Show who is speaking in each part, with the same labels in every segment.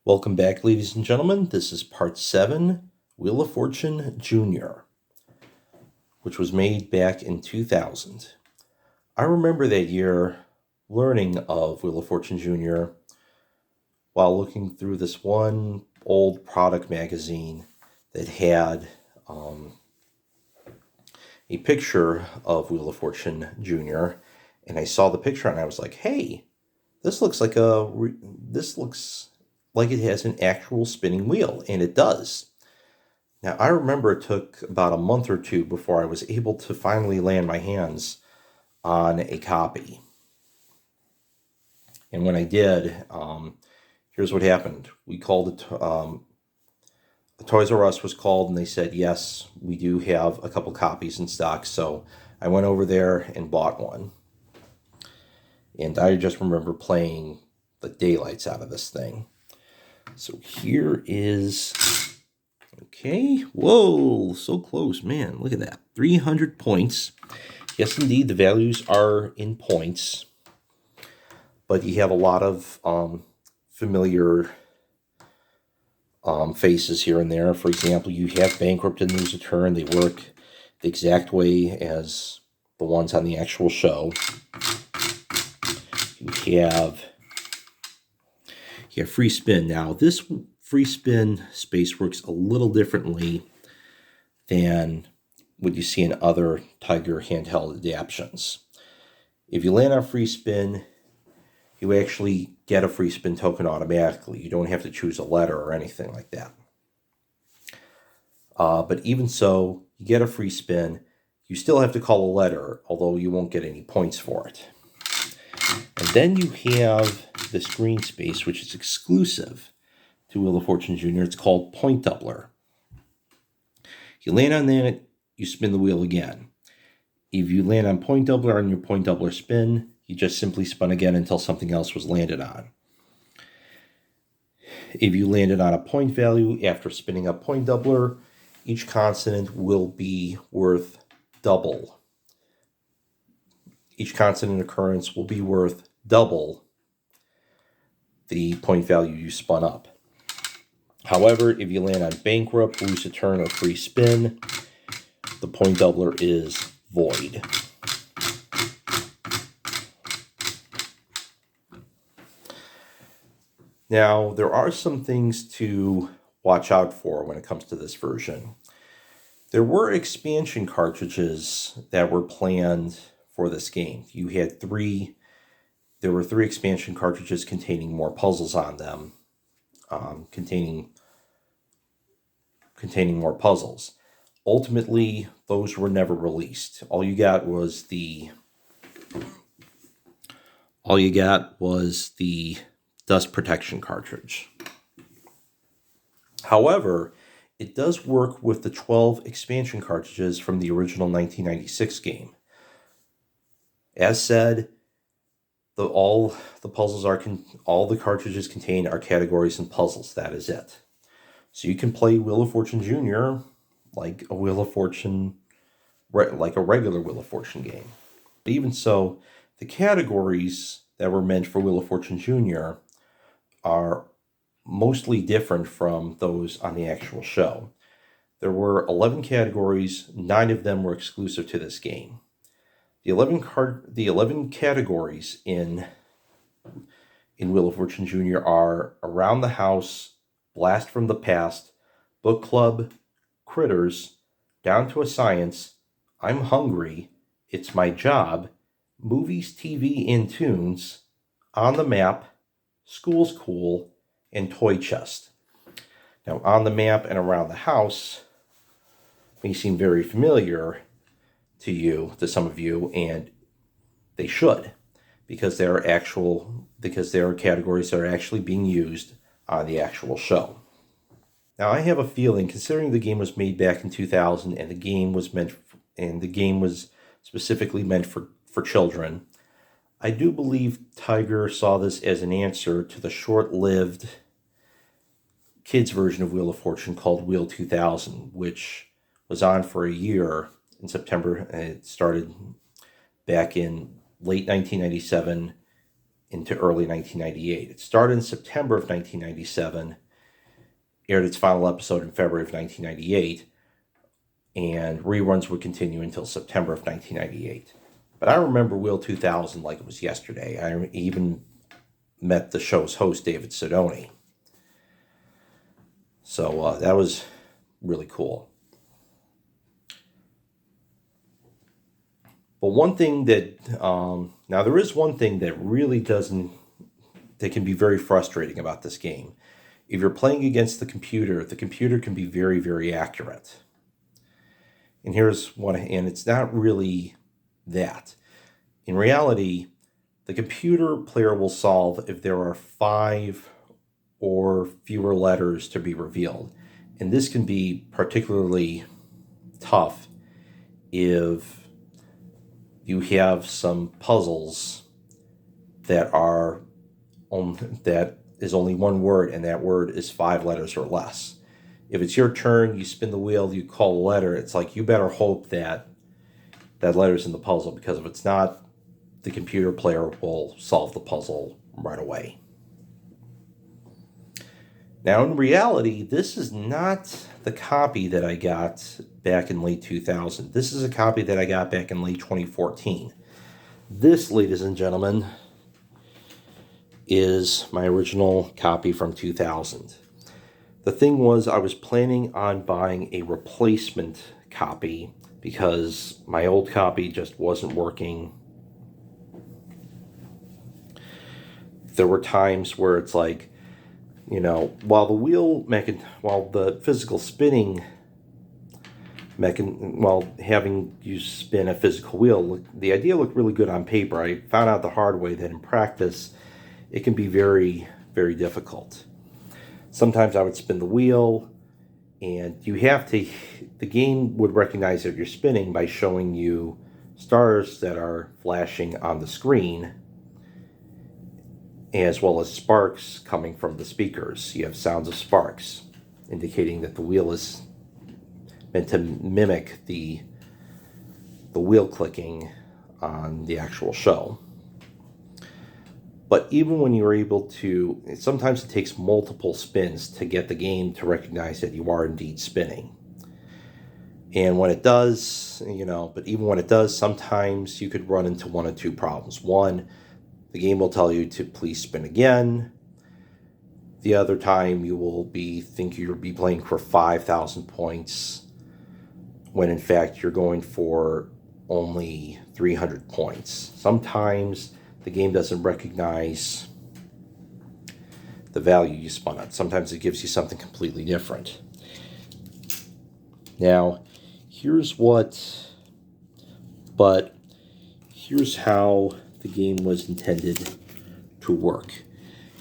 Speaker 1: Welcome back, ladies and gentlemen. This is part 7, Wheel of Fortune Jr., which was made back in 2000. I remember that year learning of Wheel of Fortune Jr. while looking through this one old product magazine that had a picture of Wheel of Fortune Jr., and I saw the picture and I was like, hey, this looks like it has an actual spinning wheel, and it does. Now, I remember it took about a month or two before I was able to finally land my hands on a copy. And when I did, here's what happened. We called it, Toys R Us was called, and they said, yes, we do have a couple copies in stock. So I went over there and bought one. And I just remember playing the daylights out of this thing. So here is, okay, whoa, so close, man, look at that, 300 points. Yes, indeed, the values are in points, but you have a lot of familiar faces here and there. For example, you have Bankrupt and Lose a Turn. They work the exact way as the ones on the actual show. You have Free Spin. Now, this Free Spin space works a little differently than what you see in other Tiger handheld adaptations. If you land on Free Spin, you actually get a Free Spin token automatically. You don't have to choose a letter or anything like that. But even so, you get a Free Spin. You still have to call a letter, although you won't get any points for it. And then you have this green space, which is exclusive to Wheel of Fortune Jr. It's called Point Doubler. You land on that, you spin the wheel again. If you land on Point Doubler on your Point Doubler spin, you just simply spun again until something else was landed on. If you landed on a point value after spinning a Point Doubler, each consonant will be worth double. Each consonant occurrence will be worth double the point value you spun up. However, if you land on Bankrupt, Lose a Turn, or Free Spin, the Point Doubler is void. Now, there are some things to watch out for when it comes to this version. There were expansion cartridges that were planned for this game. There were three expansion cartridges containing more puzzles on them, containing more puzzles. Ultimately, those were never released. All you got was the dust protection cartridge. However, it does work with the 12 expansion cartridges from the original 1996 game. As said, all the cartridges contain are categories and puzzles. That is it. So you can play Wheel of Fortune Jr. like a regular Wheel of Fortune game. But even so, the categories that were meant for Wheel of Fortune Jr. are mostly different from those on the actual show. There were 11 categories. 9 of them were exclusive to this game. The 11 categories in Wheel of Fortune Jr. are Around the House, Blast from the Past, Book Club, Critters, Down to a Science, I'm Hungry, It's My Job, Movies, TV, and Tunes, On the Map, School's Cool, and Toy Chest. Now, On the Map and Around the House may seem very familiar to some of you, and they should, because they are categories that are actually being used on the actual show. Now, I have a feeling, considering the game was made back in 2000 and the game was specifically meant for children, I do believe Tiger saw this as an answer to the short-lived kids version of Wheel of Fortune called Wheel 2000, which was on for a year in September. It started back in late 1997 into early 1998. It started in September of 1997, aired its final episode in February of 1998, and reruns would continue until September of 1998. But I remember Wheel 2000 like it was yesterday. I even met the show's host, David Sidoni. So that was really cool. But one thing that, now there is one thing that really that can be very frustrating about this game. If you're playing against the computer can be very, very accurate. And and it's not really that. In reality, the computer player will solve if there are 5 or fewer letters to be revealed. And this can be particularly tough if you have some puzzles that is only one word, and that word is 5 letters or less. If it's your turn, you spin the wheel, you call a letter, it's like you better hope that that letter's in the puzzle, because if it's not, the computer player will solve the puzzle right away. Now, in reality, this is not the copy that I got back in late 2000. This is a copy that I got back in late 2014. This, ladies and gentlemen, is my original copy from 2000. The thing was, I was planning on buying a replacement copy because my old copy just wasn't working. There were times where it's like, while the physical spinning having you spin a physical wheel, the idea looked really good on paper. I found out the hard way that in practice, it can be very, very difficult. Sometimes I would spin the wheel, and the game would recognize that you're spinning by showing you stars that are flashing on the screen, as well as sparks coming from the speakers. You have sounds of sparks, indicating that the wheel is meant to mimic the wheel clicking on the actual show. But even when you're able to, sometimes it takes multiple spins to get the game to recognize that you are indeed spinning. And when it does, but even when it does, sometimes you could run into one of two problems. One, the game will tell you to please spin again. The other time you will think you'll be playing for 5,000 points, when in fact you're going for only 300 points. Sometimes the game doesn't recognize the value you spun on. Sometimes it gives you something completely different. Now, here's how the game was intended to work.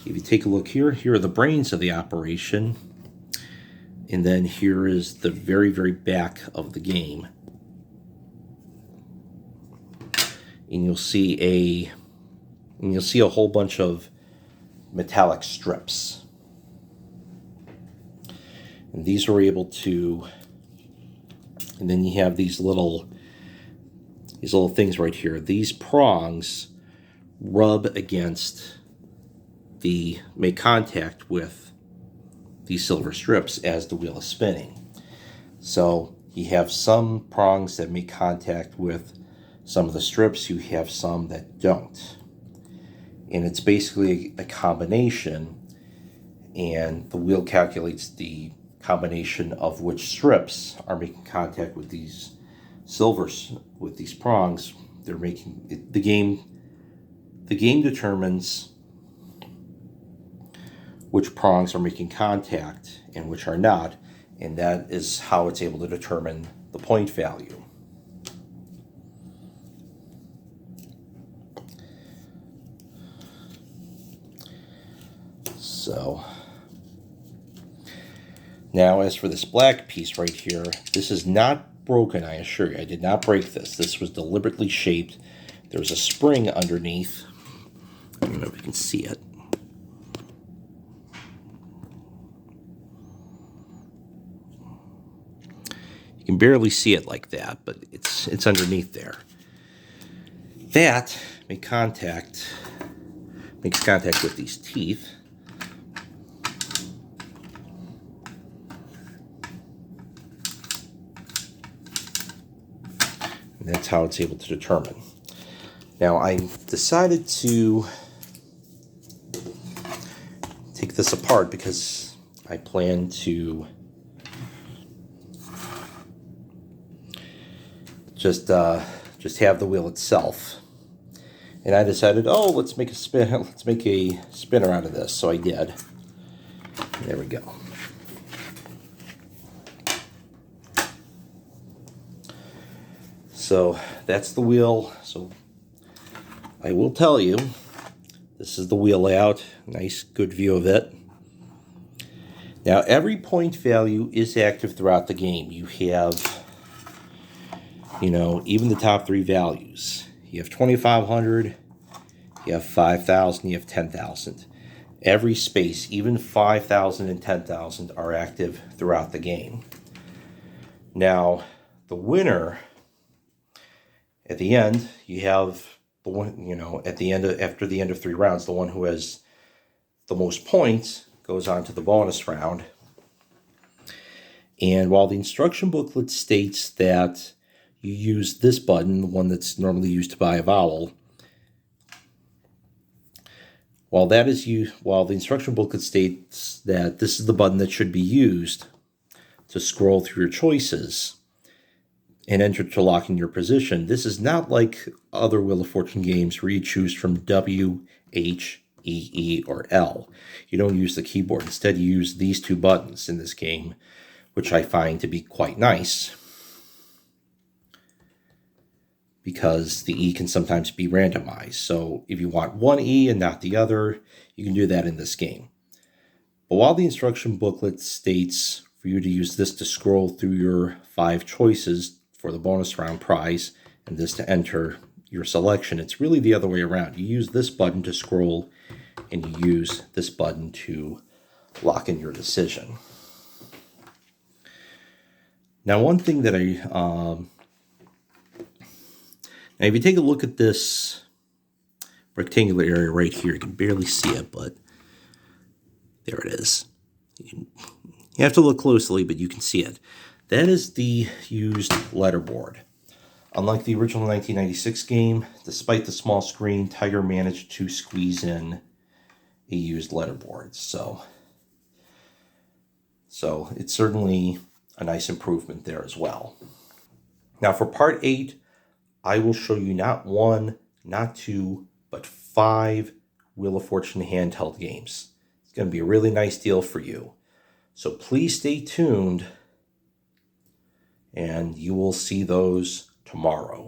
Speaker 1: If you take a look here are the brains of the operation, and then here is the very, very back of the game. And you'll see a whole bunch of metallic strips. And these are able to, and then you have these little things right here. These prongs make contact with these silver strips as the wheel is spinning. So you have some prongs that make contact with some of the strips, you have some that don't. And it's basically a combination, and the wheel calculates the combination of which strips are making contact with these with these prongs. They're making it, the game determines which prongs are making contact and which are not, and that is how it's able to determine the point value. So now, as for this black piece right here, this is not broken, I assure you. I did not break this. This was deliberately shaped. There's a spring underneath. I don't know if you can see it. You can barely see it like that, but it's underneath there. That made contact makes contact with these teeth. And that's how it's able to determine. Now I decided to take this apart because I plan to just have the wheel itself. And I decided, oh, let's make a spinner out of this. So I did. There we go. So that's the wheel. So I will tell you, this is the wheel layout. Nice, good view of it. Now every point value is active throughout the game. You have, even the top three values. You have 2,500, you have 5,000, you have 10,000. Every space, even 5,000 and 10,000, are active throughout the game. Now, the winner, at the end, you have the one, after the end of 3 rounds, the one who has the most points goes on to the bonus round. And while the instruction booklet states that you use this button, the one that's normally used to buy a vowel, while the instruction booklet states that this is the button that should be used to scroll through your choices and enter to lock in your position, this is not like other Wheel of Fortune games where you choose from W, H, E, E, or L. You don't use the keyboard. Instead, you use these 2 buttons in this game, which I find to be quite nice, because the E can sometimes be randomized. So if you want one E and not the other, you can do that in this game. But while the instruction booklet states for you to use this to scroll through your 5 choices for the bonus round prize and this to enter your selection, it's really the other way around. You use this button to scroll and you use this button to lock in your decision. Now, one thing that now, if you take a look at this rectangular area right here, you can barely see it, but there it is. You have to look closely, but you can see it. That is the used letterboard. Unlike the original 1996 game, despite the small screen, Tiger managed to squeeze in a used letterboard. So it's certainly a nice improvement there as well. Now for part 8, I will show you not 1, not 2, but 5 Wheel of Fortune handheld games. It's going to be a really nice deal for you. So please stay tuned, and you will see those tomorrow.